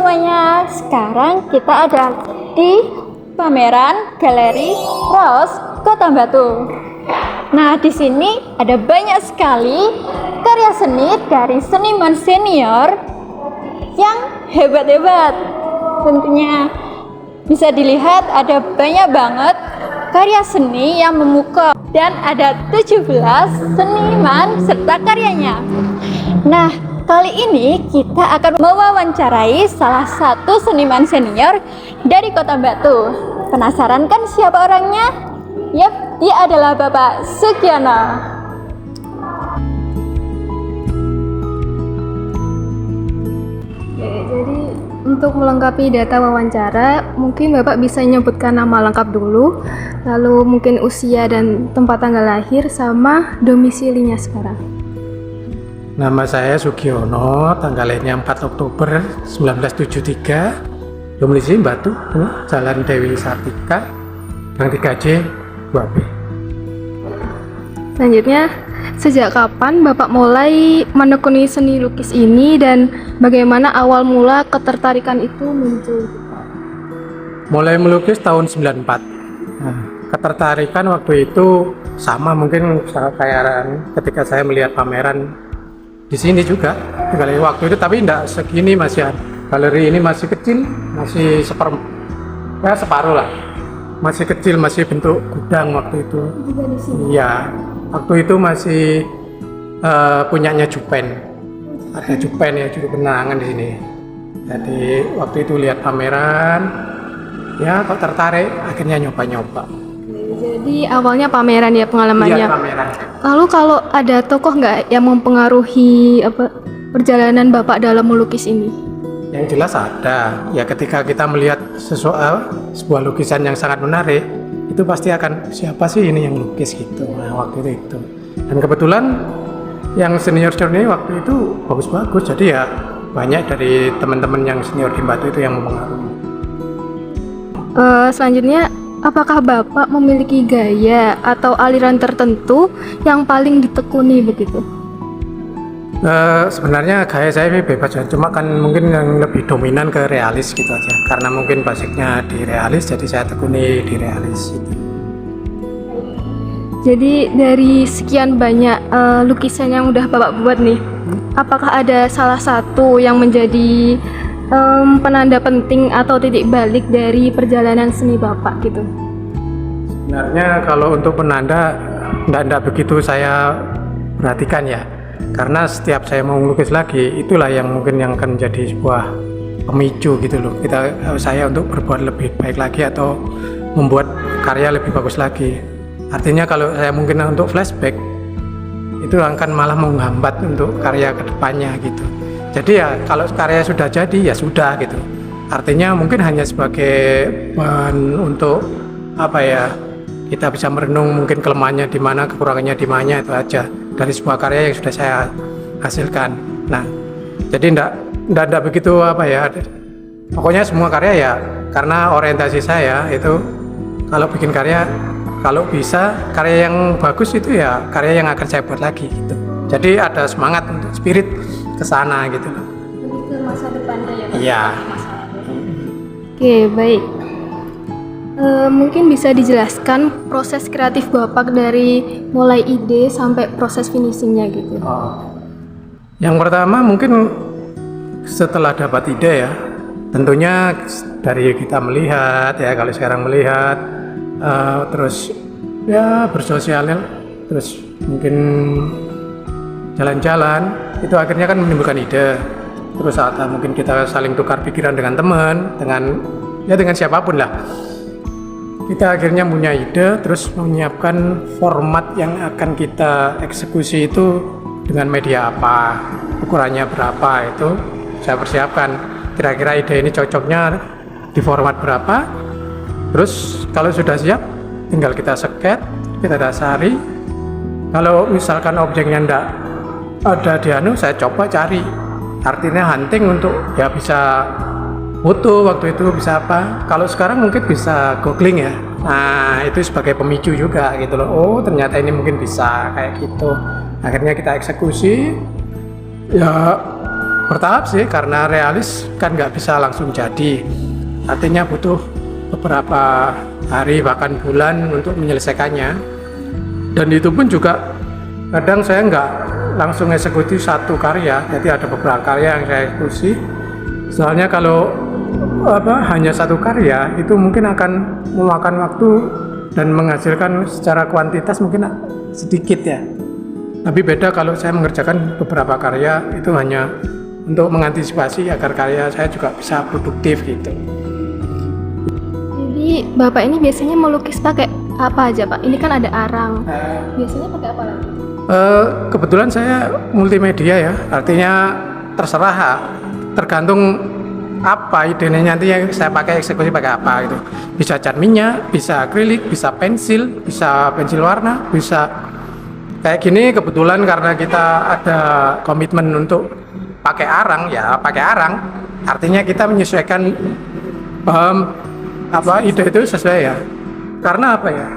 semuanya, sekarang kita ada di pameran Galeri Raos Kota Batu. Nah, di sini ada banyak sekali karya seni dari seniman senior yang hebat-hebat. Tentunya bisa dilihat ada banyak banget karya seni yang memukau dan ada 17 seniman serta karyanya. Nah, kali ini kita akan mewawancarai salah satu seniman senior dari Kota Batu. Penasaran kan siapa orangnya? Yap, dia adalah Bapak Sugiono. Jadi untuk melengkapi data wawancara, mungkin Bapak bisa menyebutkan nama lengkap dulu, lalu mungkin usia dan tempat tanggal lahir sama domisilinya sekarang. Nama saya Sugiono, tanggal lahirnya 4 Oktober 1973, domisili Batu, Jalan Dewi Sartika, Gang 3J, 2B. Selanjutnya, sejak kapan Bapak mulai menekuni seni lukis ini dan bagaimana awal mula ketertarikan itu muncul? Mulai melukis tahun 94. Nah, ketertarikan waktu itu sama mungkin kayak ketika saya melihat pameran di sini juga di galeri waktu itu, tapi tidak segini masih. Galeri ini masih kecil, masih separuh lah, masih kecil, masih bentuk gudang waktu itu. Juga di sini. Iya, waktu itu masih punyanya Jupen, ada Jupen ya, juru benangan di sini. Jadi waktu itu lihat pameran, ya kok tertarik, akhirnya nyoba-nyoba. Jadi awalnya pameran ya pengalamannya. Iya, pameran. Lalu kalau ada tokoh nggak yang mempengaruhi perjalanan Bapak dalam melukis ini? Yang jelas ada. Ya ketika kita melihat sebuah lukisan yang sangat menarik, itu pasti akan siapa sih ini yang lukis gitu. Nah, waktu itu. Dan kebetulan yang senior ini waktu itu bagus-bagus. Jadi ya banyak dari teman-teman yang senior di Batu itu yang mempengaruhi. Selanjutnya, apakah Bapak memiliki gaya atau aliran tertentu yang paling ditekuni begitu? Sebenarnya gaya saya ini bebas ya, cuma kan mungkin yang lebih dominan ke realis gitu aja. Karena mungkin basicnya di realis, jadi saya tekuni di realis gitu. Jadi dari sekian banyak lukisan yang udah Bapak buat nih, apakah ada salah satu yang menjadi penanda penting atau titik balik dari perjalanan seni Bapak gitu? Sebenarnya kalau untuk penanda tidak begitu saya perhatikan ya, karena setiap saya mau melukis lagi, itulah yang mungkin yang akan menjadi sebuah pemicu gitu loh, saya untuk berbuat lebih baik lagi atau membuat karya lebih bagus lagi. Artinya kalau saya mungkin untuk flashback, itu akan malah menghambat untuk karya kedepannya gitu. Jadi ya kalau karya sudah jadi ya sudah gitu. Artinya mungkin hanya sebagai bahan untuk apa ya, kita bisa merenung mungkin kelemahannya di mana, kekurangannya di mana, itu aja dari sebuah karya yang sudah saya hasilkan. Nah, jadi enggak begitu apa ya. Pokoknya semua karya ya, karena orientasi saya itu kalau bikin karya, kalau bisa karya yang bagus itu ya karya yang akan saya buat lagi gitu. Jadi ada semangat untuk spirit ke sana gitu loh. Lebih ke masa depannya ya Pak? Iya. Oke, baik. Mungkin bisa dijelaskan proses kreatif Bapak dari mulai ide sampai proses finishingnya gitu. Yang pertama mungkin setelah dapat ide ya, tentunya dari kita melihat ya, kalau sekarang melihat terus ya bersosial, terus mungkin jalan-jalan, itu akhirnya kan menimbulkan ide. Terus saat mungkin kita saling tukar pikiran dengan teman, dengan siapapun lah, kita akhirnya punya ide, terus menyiapkan format yang akan kita eksekusi itu dengan media apa, ukurannya berapa, itu saya persiapkan. Kira-kira ide ini cocoknya di format berapa. Terus kalau sudah siap, tinggal kita sket, kita dasari. Kalau misalkan objeknya enggak ada di saya coba cari. Artinya hunting untuk ya bisa foto waktu itu, bisa apa. Kalau sekarang mungkin bisa googling ya. Nah, itu sebagai pemicu juga gitu loh. Oh, ternyata ini mungkin bisa kayak gitu. Akhirnya kita eksekusi. Ya bertahap sih, karena realis kan nggak bisa langsung jadi. Artinya butuh beberapa hari bahkan bulan untuk menyelesaikannya. Dan itu pun juga kadang saya nggak langsung eksekusi satu karya, jadi ada beberapa karya yang saya eksekusi. Soalnya kalau hanya satu karya itu mungkin akan memakan waktu dan menghasilkan secara kuantitas mungkin sedikit ya. Tapi beda kalau saya mengerjakan beberapa karya, itu hanya untuk mengantisipasi agar karya saya juga bisa produktif gitu. Jadi Bapak ini biasanya melukis pakai apa aja Pak? Ini kan ada arang. Biasanya pakai apa lagi? Kebetulan saya multimedia ya, artinya terserah, tergantung apa idenya nanti yang saya pakai, eksekusi pakai apa gitu. Bisa cat minyak, bisa akrilik, bisa pensil warna, bisa kayak gini. Kebetulan karena kita ada komitmen untuk pakai arang, ya pakai arang. Artinya kita menyesuaikan ide itu sesuai ya. Karena apa ya?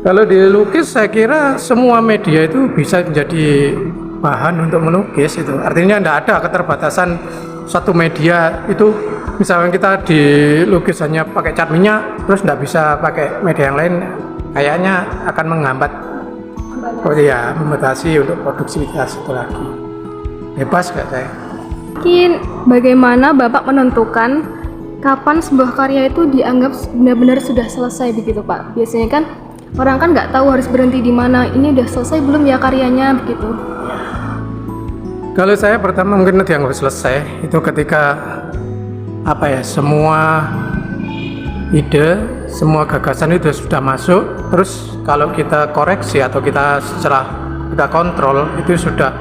Kalau dilukis saya kira semua media itu bisa menjadi bahan untuk melukis itu. Artinya tidak ada keterbatasan satu media itu. Misalnya kita dilukis hanya pakai cat minyak, terus tidak bisa pakai media yang lain, kayaknya akan menghambat, membatasi untuk produktivitas itu lagi. Bebas gak saya? Mungkin bagaimana Bapak menentukan kapan sebuah karya itu dianggap benar-benar sudah selesai begitu Pak? Biasanya kan orang kan nggak tahu harus berhenti di mana. Ini udah selesai belum ya karyanya begitu? Kalau saya pertama mungkin dianggap selesai itu ketika semua ide, semua gagasan itu sudah masuk. Terus kalau kita koreksi atau kita setelah kita kontrol itu sudah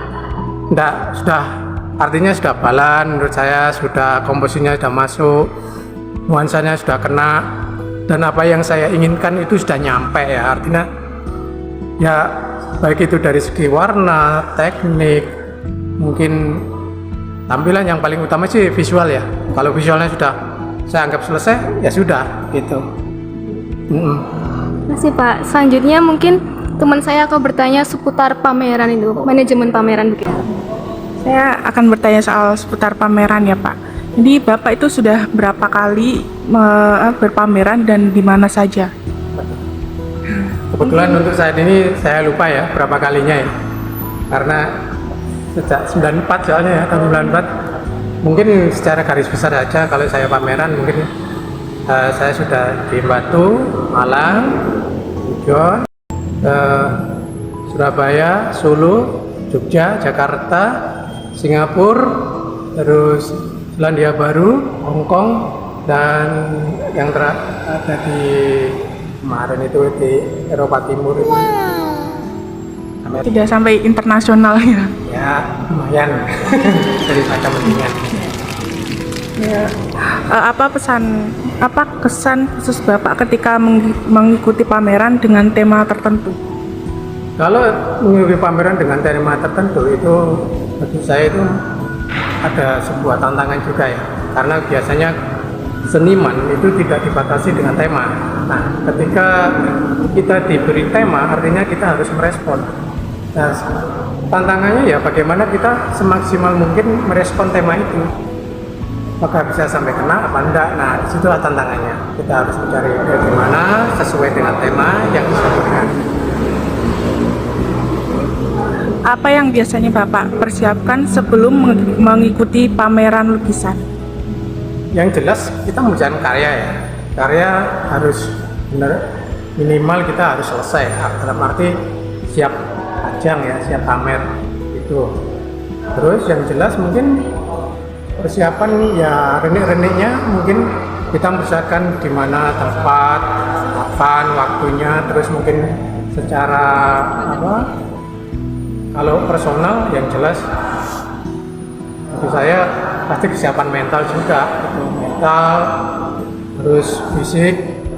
artinya sudah balan menurut saya, sudah komposisinya sudah masuk, nuansanya sudah kena, dan apa yang saya inginkan itu sudah nyampe ya. Artinya ya baik itu dari segi warna, teknik, mungkin tampilan, yang paling utama sih visual ya. Kalau visualnya sudah saya anggap selesai ya sudah gitu. Masih Pak, selanjutnya mungkin teman saya akan bertanya seputar pameran itu, manajemen pameran begitu. Saya akan bertanya soal seputar pameran ya Pak. Jadi Bapak itu sudah berapa kali berpameran dan di mana saja? Kebetulan untuk saat ini saya lupa ya berapa kalinya ya. Karena sejak 94 soalnya ya, tahun 94. Mungkin secara garis besar saja kalau saya pameran mungkin saya sudah di Batu, Malang, Tujuan, Surabaya, Solo, Jogja, Jakarta, Singapura, terus Selandia Baru, Hong Kong, dan yang ada di kemarin itu di Eropa Timur itu. Tidak sampai internasional ya? Ya lumayan dari macam mendingan. Ya. Apa kesan khusus Bapak ketika mengikuti pameran dengan tema tertentu? Kalau mengikuti pameran dengan tema tertentu itu bagi saya itu ada sebuah tantangan juga ya, karena biasanya seniman itu tidak dibatasi dengan tema. Nah, ketika kita diberi tema, artinya kita harus merespon. Nah, tantangannya ya bagaimana kita semaksimal mungkin merespon tema itu. Maka bisa sampai kena apa enggak. Nah, disitulah tantangannya. Kita harus mencari bagaimana sesuai dengan tema yang disebutkan. Apa yang biasanya Bapak persiapkan sebelum mengikuti pameran lukisan? Yang jelas kita mengerjakan karya ya. Karya harus benar, minimal kita harus selesai. Dalam arti siap ajang ya, siap pamer itu. Terus yang jelas mungkin persiapan ya renik-reniknya mungkin kita mempersiapkan di mana tempat, kapan, waktunya, terus mungkin secara kalau personal yang jelas bagi saya pasti kesiapan mental juga, mental, terus fisik,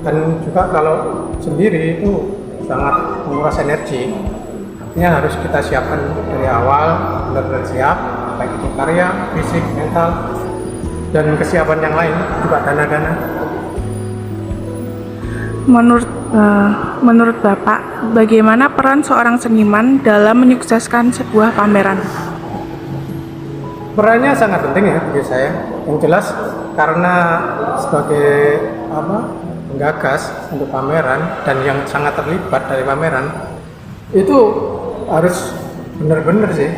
dan juga kalau sendiri itu sangat menguras energi. Artinya harus kita siapkan dari awal, benar-benar siap, baik itu karya, fisik, mental, dan kesiapan yang lain juga dana-dana. Menurut Bapak, bagaimana peran seorang seniman dalam menyukseskan sebuah pameran? Perannya sangat penting ya bagi saya. Yang jelas karena sebagai penggagas untuk pameran dan yang sangat terlibat dari pameran itu harus benar-benar sih.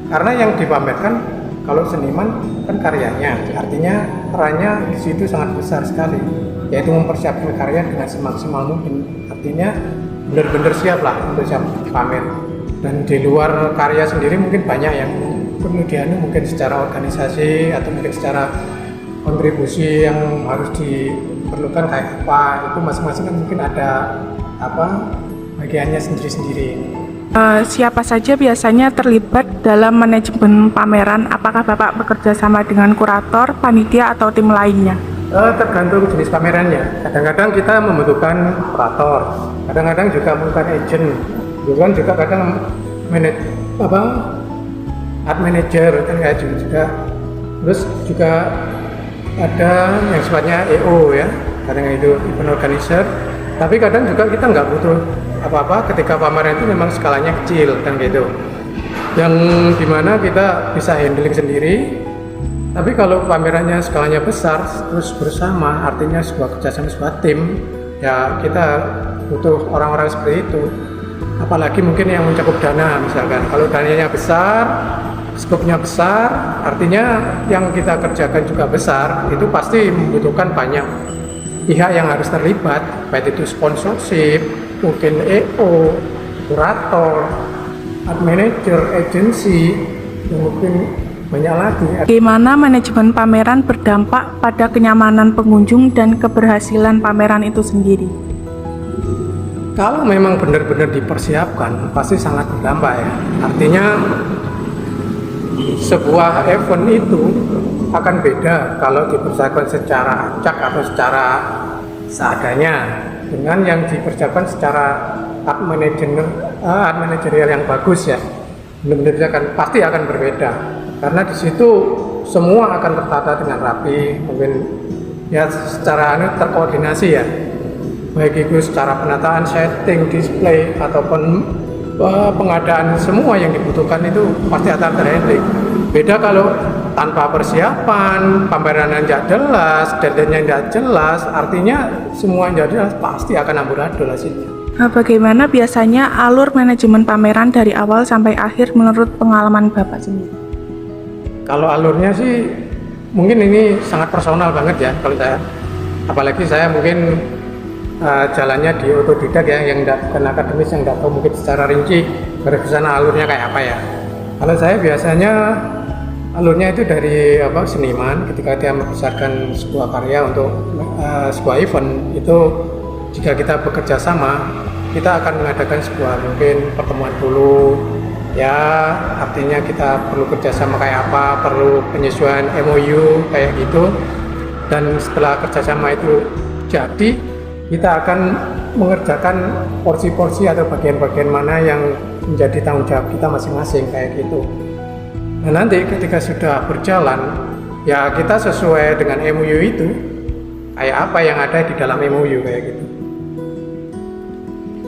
Karena yang dipamerkan kalau seniman kan karyanya, artinya perannya di situ sangat besar sekali, yaitu mempersiapkan karya dengan semaksimal mungkin. Artinya benar-benar siap lah untuk siap pamer. Dan di luar karya sendiri mungkin banyak yang kemudian mungkin secara organisasi atau mungkin secara kontribusi yang harus diperlukan kayak apa, itu masing-masing kan mungkin ada bagiannya sendiri-sendiri. Siapa saja biasanya terlibat dalam manajemen pameran? Apakah Bapak bekerja sama dengan kurator, panitia, atau tim lainnya? Tergantung jenis pamerannya. Kadang-kadang kita membutuhkan kurator, kadang-kadang juga membutuhkan agent, juga kadang art manager kan kayak juga. Terus juga ada yang sifatnya EO ya, kadang itu event organizer. Tapi kadang juga kita nggak butuh apa-apa ketika pameran itu memang skalanya kecil kan gitu. Yang dimana kita bisa handling sendiri. Tapi kalau pamerannya skalanya besar terus bersama, artinya sebuah kerjasama sebuah tim, ya kita butuh orang-orang seperti itu. Apalagi mungkin yang mencakup dana misalkan. Kalau dananya besar, skopnya besar, artinya yang kita kerjakan juga besar, itu pasti membutuhkan banyak pihak yang harus terlibat, baik itu sponsorship, mungkin EO, kurator, art manager, agensi, dan mungkin banyak lagi. Bagaimana manajemen pameran berdampak pada kenyamanan pengunjung dan keberhasilan pameran itu sendiri? Kalau memang benar-benar dipersiapkan, pasti sangat berdampak ya. Artinya sebuah event itu akan beda kalau dipersiapkan secara acak atau secara seadanya dengan yang dipersiapkan secara art manajerial yang bagus ya. Benar-benar pasti akan berbeda karena di situ semua akan tertata dengan rapi, mungkin ya secara terkoordinasi ya, baik itu secara penataan, setting, display ataupun pengadaan, semua yang dibutuhkan itu pasti akan terhandling. Beda kalau tanpa persiapan, pamerannya tidak jelas, deadline-nya tidak jelas, artinya semua tidak jelas, pasti akan amburadul hasilnya. Bagaimana biasanya alur manajemen pameran dari awal sampai akhir menurut pengalaman Bapak sendiri? Kalau alurnya sih mungkin ini sangat personal banget ya kalau saya. Apalagi saya mungkin jalannya di otodidak ya, yang bukan akademis, yang tidak tahu mungkin secara rinci dari sana alurnya kayak apa ya. Kalau saya biasanya alurnya itu dari seniman ketika dia membesarkan sebuah karya untuk sebuah event itu, jika kita bekerja sama, kita akan mengadakan sebuah mungkin pertemuan dulu ya, artinya kita perlu kerjasama kayak apa, perlu penyesuaian MOU kayak gitu, dan setelah kerjasama itu jadi, kita akan mengerjakan porsi-porsi atau bagian-bagian mana yang menjadi tanggung jawab kita masing-masing kayak gitu. Nah nanti ketika sudah berjalan, ya kita sesuai dengan MOU itu, kayak apa yang ada di dalam MOU kayak gitu.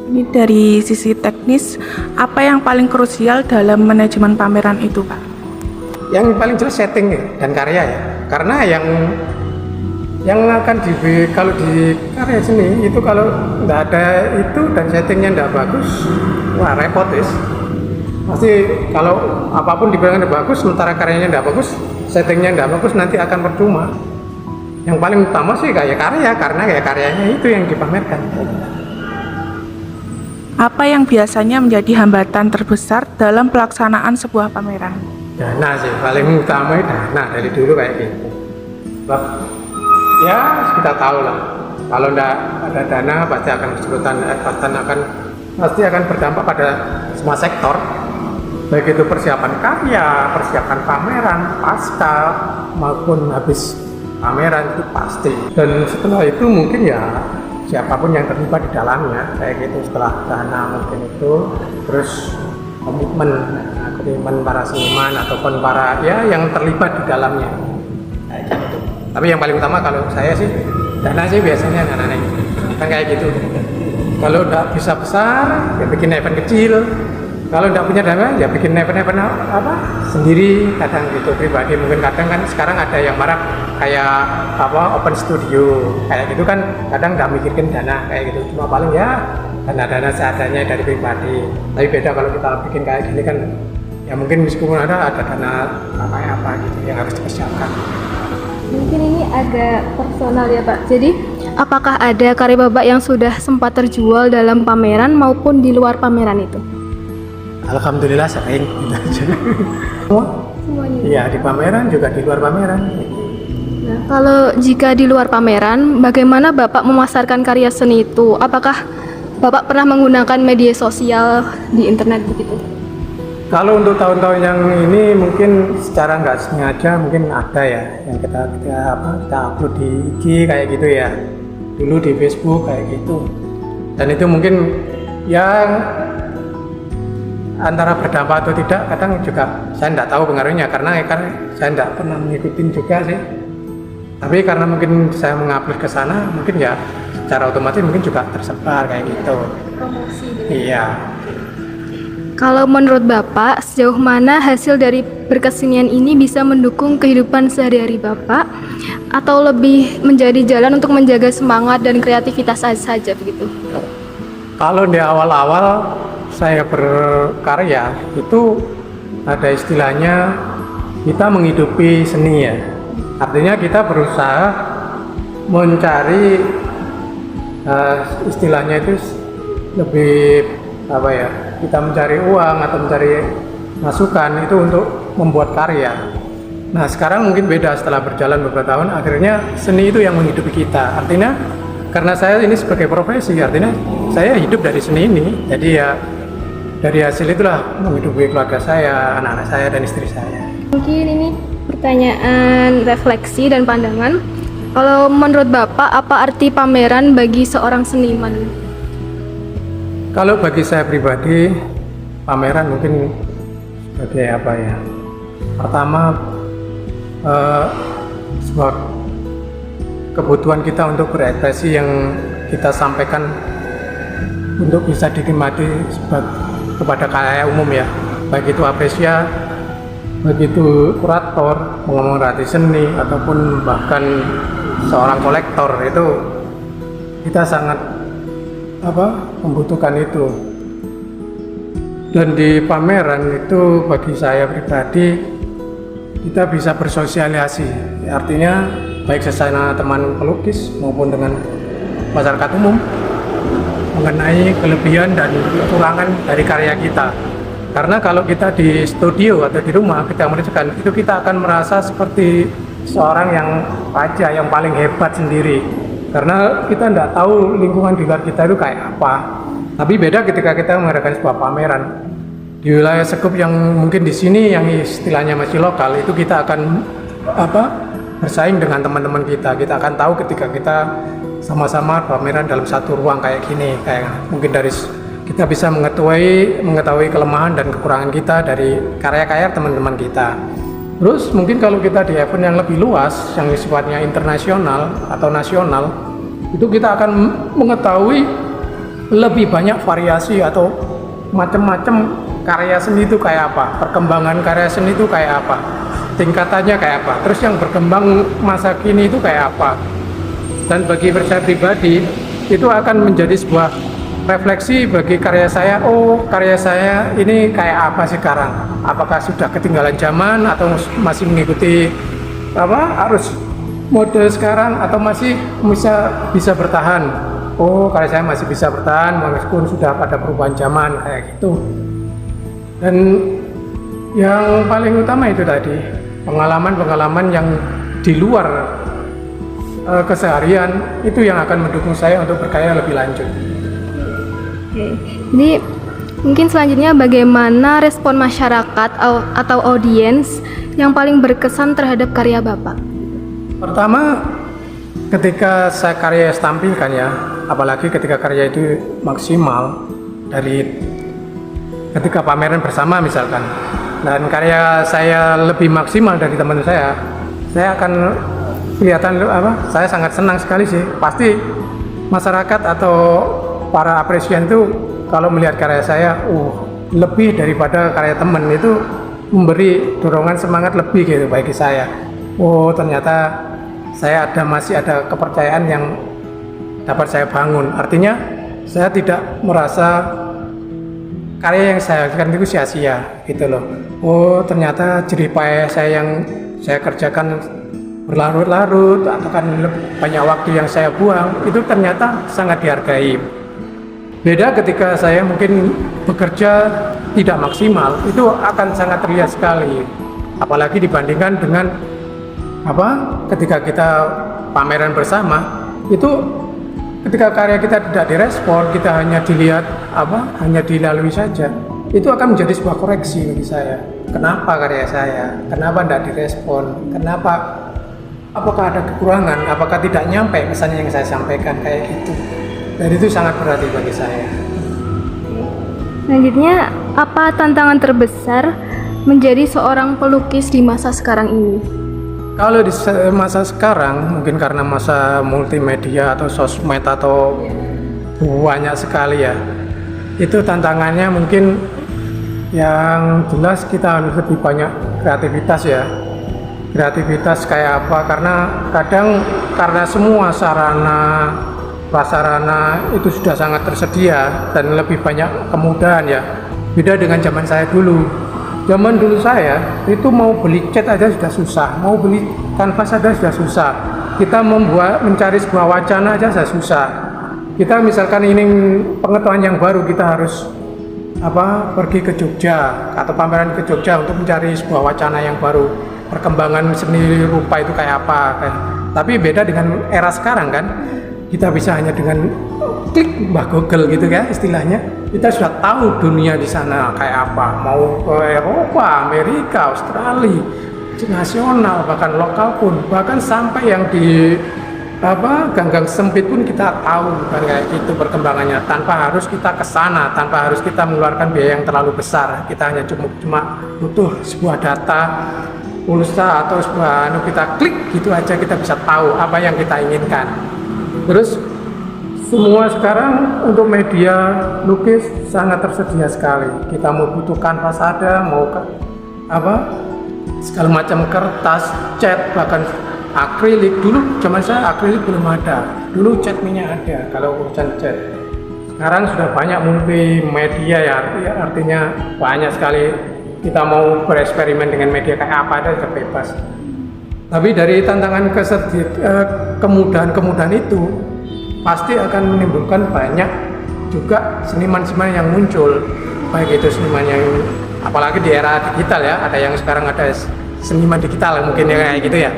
Ini dari sisi teknis, apa yang paling krusial dalam manajemen pameran itu, Pak? Yang paling jelas setting dan karya ya, karena yang akan kalau di karya seni itu kalau nggak ada itu dan settingnya nggak bagus, wah repot is. Pasti kalau apapun dibilang bagus, sementara karyanya nggak bagus, settingnya nggak bagus, nanti akan percuma. Yang paling utama sih kayak karya, karena kayak karyanya itu yang dipamerkan. Apa yang biasanya menjadi hambatan terbesar dalam pelaksanaan sebuah pameran? Dana sih, paling utama itu dana dari dulu kayak gitu. Ya kita tahu lah, kalau tidak ada dana pasti akan kesulitan, pasti akan berdampak pada semua sektor, baik itu persiapan karya, persiapan pameran, pasca maupun habis pameran itu pasti. Dan setelah itu mungkin ya siapapun yang terlibat di dalamnya kayak gitu, setelah dana mungkin itu, terus komitmen para seniman ataupun para ya yang terlibat di dalamnya kayak gitu. Tapi yang paling utama kalau saya sih dana sih biasanya dana kan kayak gitu. Kalau udah bisa besar ya bikin event kecil, Kalau nggak punya dana ya bikin event-event apa sendiri, kadang gitu pribadi. Mungkin kadang kan sekarang ada yang marak kayak apa open studio kayak gitu kan, kadang nggak mikirkan dana kayak gitu, cuma paling ya dana seadanya dari pribadi. Tapi beda kalau kita bikin kayak gini kan, ya mungkin meskipun ada dana kayak apa gitu yang harus dipersiapkan. Mungkin ini agak personal ya Pak. Jadi apakah ada karya Bapak yang sudah sempat terjual dalam pameran maupun di luar pameran itu? Alhamdulillah sering gitu aja. Semuanya. Iya, di pameran juga di luar pameran. Nah, kalau jika di luar pameran, bagaimana Bapak memasarkan karya seni itu? Apakah Bapak pernah menggunakan media sosial di internet begitu? Kalau untuk tahun-tahun yang ini mungkin secara nggak sengaja mungkin ada ya yang kita upload di IG kayak gitu ya. Dulu di Facebook kayak gitu. Dan itu mungkin yang antara berdampak atau tidak, kadang juga saya tidak tahu pengaruhnya karena saya tidak pernah mengikutin juga sih. Tapi karena mungkin saya mengupload ke sana, mungkin ya secara otomatis mungkin juga tersebar kayak gitu. Promosi. Iya. Kalau menurut Bapak, sejauh mana hasil dari berkesenian ini bisa mendukung kehidupan sehari-hari Bapak atau lebih menjadi jalan untuk menjaga semangat dan kreativitas saja begitu? Kalau di awal-awal saya berkarya itu ada istilahnya kita menghidupi seni ya. Artinya kita berusaha mencari istilahnya itu lebih apa ya, kita mencari uang atau mencari masukan itu untuk membuat karya. Nah sekarang mungkin beda, setelah berjalan beberapa tahun akhirnya seni itu yang menghidupi kita. Artinya karena saya ini sebagai profesi, artinya saya hidup dari seni ini, jadi ya dari hasil itulah menghidupi keluarga saya, anak-anak saya dan istri saya. Mungkin ini pertanyaan refleksi dan pandangan. Kalau menurut Bapak, apa arti pameran bagi seorang seniman? Kalau bagi saya pribadi, pameran mungkin sebagai apa ya? Pertama, sebuah kebutuhan kita untuk berekspresi yang kita sampaikan untuk bisa dinikmati kepada khalayak umum ya, baik itu apresiasi, baik itu kurator, pengemerhati seni ataupun bahkan seorang kolektor, itu kita sangat membutuhkan itu. Dan di pameran itu bagi saya pribadi kita bisa bersosialisasi, artinya baik sesama teman pelukis maupun dengan masyarakat umum mengenai kelebihan dan kekurangan dari karya kita. Karena kalau kita di studio atau di rumah kita mengerjakan itu, kita akan merasa seperti seorang yang raja yang paling hebat sendiri, karena kita tidak tahu lingkungan di luar kita itu kayak apa. Tapi beda ketika kita mengadakan sebuah pameran di wilayah sekup yang mungkin di sini yang istilahnya masih lokal, itu kita akan bersaing dengan teman-teman kita. Kita akan tahu ketika kita sama-sama pameran dalam satu ruang kayak gini, kayak mungkin dari kita bisa mengetahui kelemahan dan kekurangan kita dari karya-karya teman-teman kita. Terus mungkin kalau kita di event yang lebih luas, yang sifatnya internasional atau nasional, itu kita akan mengetahui lebih banyak variasi atau macam-macam karya seni itu kayak apa, perkembangan karya seni itu kayak apa, tingkatannya kayak apa, terus yang berkembang masa kini itu kayak apa. Dan bagi saya pribadi itu akan menjadi sebuah refleksi bagi karya saya. Oh, karya saya ini kayak apa sekarang? Apakah sudah ketinggalan zaman atau masih mengikuti arus mode sekarang atau masih bisa bertahan? Oh, karya saya masih bisa bertahan meskipun sudah pada perubahan zaman kayak gitu. Dan yang paling utama itu tadi pengalaman-pengalaman yang di luar keseharian itu yang akan mendukung saya untuk berkarya lebih lanjut. Oke. Jadi mungkin selanjutnya bagaimana respon masyarakat atau audiens yang paling berkesan terhadap karya Bapak? Pertama, ketika saya karya tampilkan ya, apalagi ketika karya itu maksimal dari ketika pameran bersama misalkan, dan karya saya lebih maksimal dari teman saya akan kelihatan saya sangat senang sekali sih. Pasti masyarakat atau para apresian itu kalau melihat karya saya, lebih daripada karya teman, itu memberi dorongan semangat lebih gitu bagi saya. Oh ternyata saya masih ada kepercayaan yang dapat saya bangun. Artinya saya tidak merasa karya yang saya lakukan itu sia-sia gitu loh. Oh ternyata jerih payah saya yang saya kerjakan berlarut-larut atau kan banyak waktu yang saya buang itu ternyata sangat dihargai. Beda ketika saya mungkin bekerja tidak maksimal, itu akan sangat terlihat sekali. Apalagi dibandingkan dengan ketika kita pameran bersama, itu ketika karya kita tidak direspon, kita hanya dilihat hanya dilalui saja, itu akan menjadi sebuah koreksi bagi saya. Kenapa karya saya? Kenapa tidak direspon? Kenapa? Apakah ada kekurangan? Apakah tidak nyampe pesannya yang saya sampaikan kayak gitu? Dan itu sangat berarti bagi saya. Selanjutnya, apa tantangan terbesar menjadi seorang pelukis di masa sekarang ini? Kalau di masa sekarang, mungkin karena masa multimedia atau sosmed atau banyak sekali ya, itu tantangannya mungkin yang jelas kita harus lebih banyak kreativitas ya. Kreativitas kayak apa? Karena kadang karena semua sarana prasarana itu sudah sangat tersedia dan lebih banyak kemudahan ya. Beda dengan zaman saya dulu. Zaman dulu saya itu mau beli cat aja sudah susah, mau beli kanvas aja sudah susah. Kita mencari sebuah wacana aja sudah susah. Kita misalkan ini pengetahuan yang baru, kita harus pergi ke Jogja atau pameran ke Jogja untuk mencari sebuah wacana yang baru, perkembangan seni rupa itu kayak apa kan. Tapi beda dengan era sekarang kan, kita bisa hanya dengan klik Google gitu ya istilahnya, kita sudah tahu dunia di sana kayak apa, mau ke Eropa, Amerika, Australia, nasional, bahkan lokal pun, bahkan sampai yang di ganggang sempit pun kita tahu kan kayak gitu perkembangannya, tanpa harus kita ke sana, tanpa harus kita mengeluarkan biaya yang terlalu besar. Kita hanya cuma butuh sebuah data pulsa atau sebuah kita klik gitu aja, kita bisa tahu apa yang kita inginkan. Terus semua sekarang untuk media lukis sangat tersedia sekali. Kita mau butuh kanvas ada, mau segala macam kertas, cat, bahkan akrilik. Dulu zaman saya akrilik belum ada, dulu cat minyak ada kalau urusan cat. Sekarang sudah banyak multimedia ya, artinya banyak sekali. Kita mau bereksperimen dengan media kayak apa ada sudah bebas. Tapi dari tantangan kemudahan itu pasti akan menimbulkan banyak juga seniman-seniman yang muncul, baik itu seniman yang apalagi di era digital ya, ada yang sekarang ada seniman digital mungkin ya kayak gitu ya.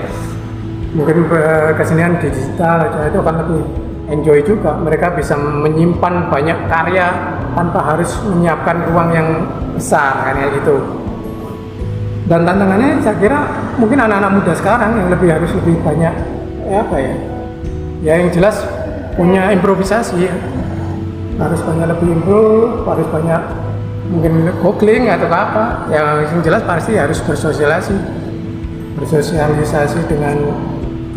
Mungkin kesenian digital aja itu akan lebih enjoy juga, mereka bisa menyimpan banyak karya tanpa harus menyiapkan ruang yang besar kan kayak gitu. Dan tantangannya saya kira mungkin anak-anak muda sekarang yang harus lebih banyak ya yang jelas punya improvisasi ya. Harus banyak lebih improv, harus banyak mungkin googling atau apa, yang jelas pasti harus bersosialisasi dengan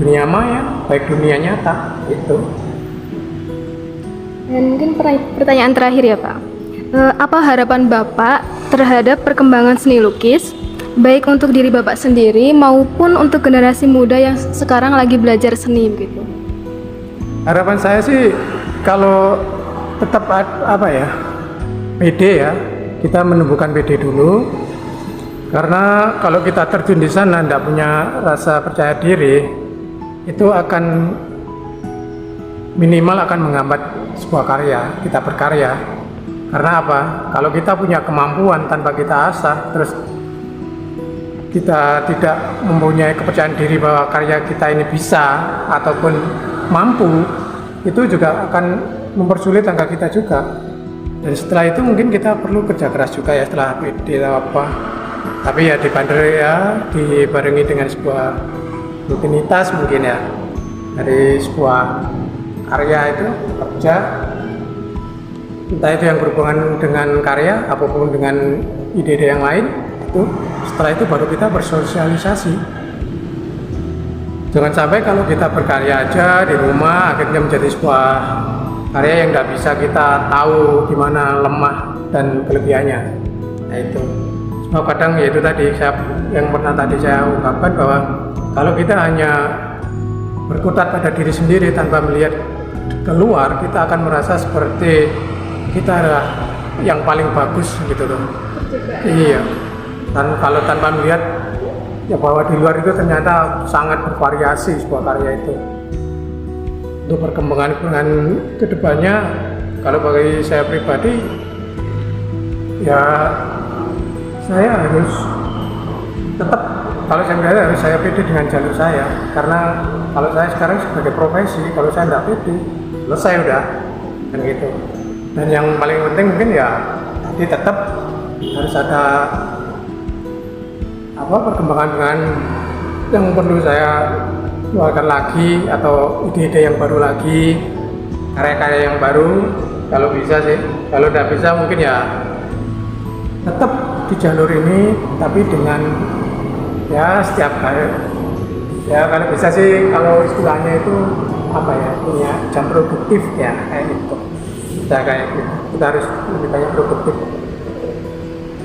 dunia maya, baik dunia nyata itu. Dan mungkin pertanyaan terakhir ya Pak, apa harapan Bapak terhadap perkembangan seni lukis, baik untuk diri Bapak sendiri maupun untuk generasi muda yang sekarang lagi belajar seni begitu? Harapan saya sih kalau tetap pede ya, kita menumbuhkan pede dulu, karena kalau kita terjun di sana tidak punya rasa percaya diri, itu akan minimal akan menghambat sebuah karya, kita berkarya. Karena apa? Kalau kita punya kemampuan tanpa kita asah, terus kita tidak mempunyai kepercayaan diri bahwa karya kita ini bisa ataupun mampu, itu juga akan mempersulit angka kita juga. Dan setelah itu mungkin kita perlu kerja keras juga ya setelah PD apa. Tapi ya dibarengi dengan sebuah rutinitas mungkin ya, dari sebuah karya itu kerja, entah itu yang berhubungan dengan karya apapun dengan ide-ide yang lain, itu setelah itu baru kita bersosialisasi. Jangan sampai kalau kita berkarya aja di rumah akhirnya menjadi sebuah karya yang tidak bisa kita tahu di mana lemah dan kelebihannya. Nah itu. Sebab kadang ya itu tadi yang pernah tadi saya ungkapkan bahwa kalau kita hanya berkutat pada diri sendiri tanpa melihat keluar, kita akan merasa seperti kita adalah yang paling bagus gitu loh. Iya. Dan kalau tanpa melihat ya bahwa di luar itu ternyata sangat bervariasi sebuah karya itu. Untuk perkembangan kedepannya, kalau bagi saya pribadi, ya saya harus tetap, kalau saya melihat harus saya pede dengan jalur saya. Karena kalau saya sekarang sebagai profesi, kalau saya tidak pede, selesai udah, kan gitu. Dan yang paling penting mungkin ya, tadi tetap harus ada perkembangan yang perlu saya keluarkan lagi, atau ide-ide yang baru lagi, karya-karya yang baru kalau bisa sih. Kalau tidak bisa mungkin ya tetap di jalur ini, tapi dengan ya setiap kali ya kalau bisa sih, kalau istilahnya itu punya jam produktif ya, kayak gitu. Kita harus lebih banyak produktif.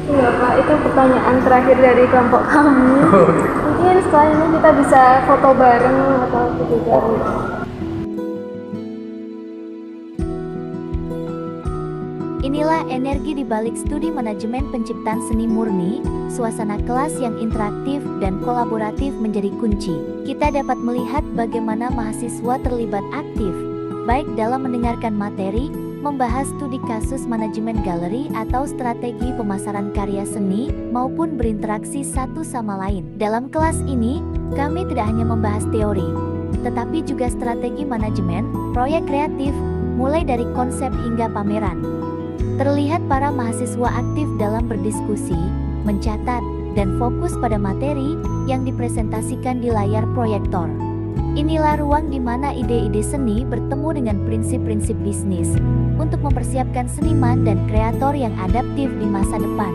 Iya Pak, itu pertanyaan terakhir dari kelompok kami. Mungkin setelah ini kita bisa foto bareng atau video bareng. Inilah energi di balik studi manajemen penciptaan seni murni. Suasana kelas yang interaktif dan kolaboratif menjadi kunci. Kita dapat melihat bagaimana mahasiswa terlibat aktif, baik dalam mendengarkan materi, membahas studi kasus manajemen galeri atau strategi pemasaran karya seni, maupun berinteraksi satu sama lain. Dalam kelas ini, kami tidak hanya membahas teori, tetapi juga strategi manajemen, proyek kreatif, mulai dari konsep hingga pameran. Terlihat para mahasiswa aktif dalam berdiskusi, mencatat, dan fokus pada materi yang dipresentasikan di layar proyektor. Inilah ruang di mana ide-ide seni bertemu dengan prinsip-prinsip bisnis untuk mempersiapkan seniman dan kreator yang adaptif di masa depan.